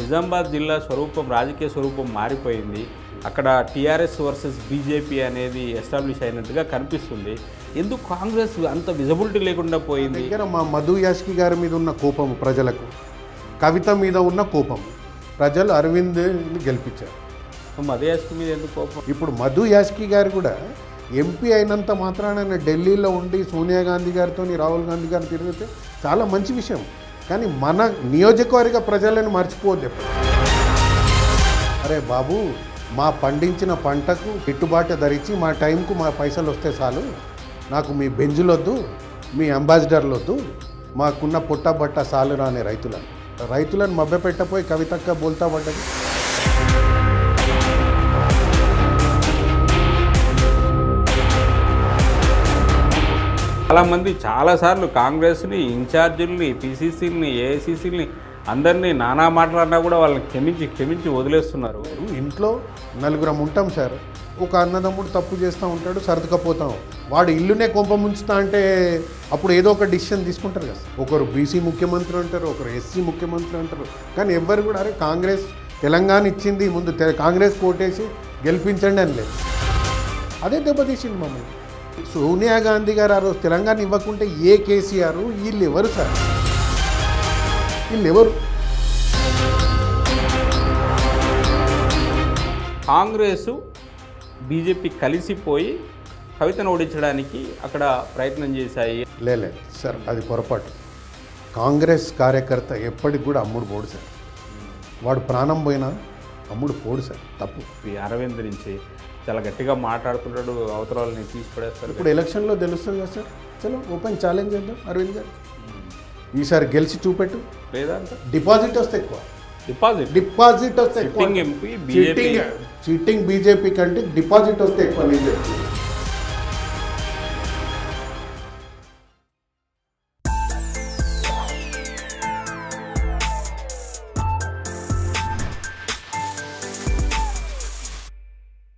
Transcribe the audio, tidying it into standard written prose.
నిజామాబాద్ జిల్లా స్వరూపం రాజకీయ స్వరూపం మారిపోయింది. అక్కడ టీఆర్ఎస్ వర్సెస్ బీజేపీ అనేది ఎస్టాబ్లిష్ అయినట్టుగా కనిపిస్తుంది. ఎందుకు కాంగ్రెస్ అంత విజిబిలిటీ లేకుండా పోయింది? దగ్గర మా మధు యాష్కి గారి మీద ఉన్న కోపం ప్రజలకు, కవిత మీద ఉన్న కోపం, ప్రజలు అరవింద్ని గెలిపించారు. మధు యాష్కి మీద ఎందుకు కోపం? ఇప్పుడు మధు యాష్కి గారు కూడా ఎంపీ అయినంత మాత్రాన ఢిల్లీలో ఉండి సోనియా గాంధీ గారితో రాహుల్ గాంధీ గారు తిరిగితే చాలా మంచి విషయం. కానీ మన నియోజకవర్గ ప్రజలను మర్చిపోవద్దు. అరే బాబు, మా పండించిన పంటకు గిట్టుబాటు ధరించి మా టైంకు మా పైసలు వస్తే చాలు, నాకు మీ బెంజులు వద్దు, మీ అంబాసిడర్లు వద్దు, మాకున్న పుట్టబట్ట చాలు రాని రైతులను మభ్యపెట్టపోయి కవితక్క బోల్తా పడ్డది. చాలామంది చాలాసార్లు కాంగ్రెస్ని, ఇన్ఛార్జీలని, పిసిసిని, ఏఐసిసిని అందరినీ నానా మాట్లాడినా కూడా వాళ్ళని క్షమించి వదిలేస్తున్నారు. ఇంట్లో నలుగురం ఉంటాం సార్, ఒక అన్నదమ్ముడు తప్పు చేస్తూ ఉంటాడు, సర్దుకపోతాం. వాడు ఇల్లునే కొంప ముంచుతా అంటే అప్పుడు ఏదో ఒక డిసిషన్ తీసుకుంటారు కదా. ఒకరు బీసీ ముఖ్యమంత్రి అంటారు, ఒకరు ఎస్సీ ముఖ్యమంత్రి అంటారు. కానీ ఎవ్వరు కూడా అరే కాంగ్రెస్ తెలంగాణ ఇచ్చింది, ముందు కాంగ్రెస్ కోటేసి గెలిపించండి అని లేదు. అదే దెబ్బతీసింది మమ్మల్ని. సోనియా గాంధీ గారు ఆ రోజు తెలంగాణ ఇవ్వకుంటే ఏ కేసీఆర్, వీళ్ళు ఎవరు సార్? వీళ్ళెవరు? కాంగ్రెసు బీజేపీ కలిసిపోయి కవితను ఓడించడానికి అక్కడ ప్రయత్నం చేశాయి. లేదు సార్, అది పొరపాటు. కాంగ్రెస్ కార్యకర్త ఎప్పటికి కూడా అమ్ముడు పోడు సార్. వాడు ప్రాణం పోయినా అమ్ముడు పోడు సార్, తప్పు. అరవింద్ నుంచి చాలా గట్టిగా మాట్లాడుతుంటాడు, అవతల వాళ్ళని తీసిపడేస్తారు. ఇప్పుడు ఎలక్షన్లో తెలుస్తుంది కదా సార్. చలో ఓపెన్ ఛాలెంజ్ చేద్దాం అరవింద్ గారు, ఈసారి గెలిచి చూపెట్టు. లేదా డిపాజిట్ వస్తే ఎక్కువ, డిపాజిట్ వస్తే ఎంపీ చీటింగ్ బీజేపీ కంటే డిపాజిట్ వస్తే ఎక్కువ. నేను చెప్తున్నాను.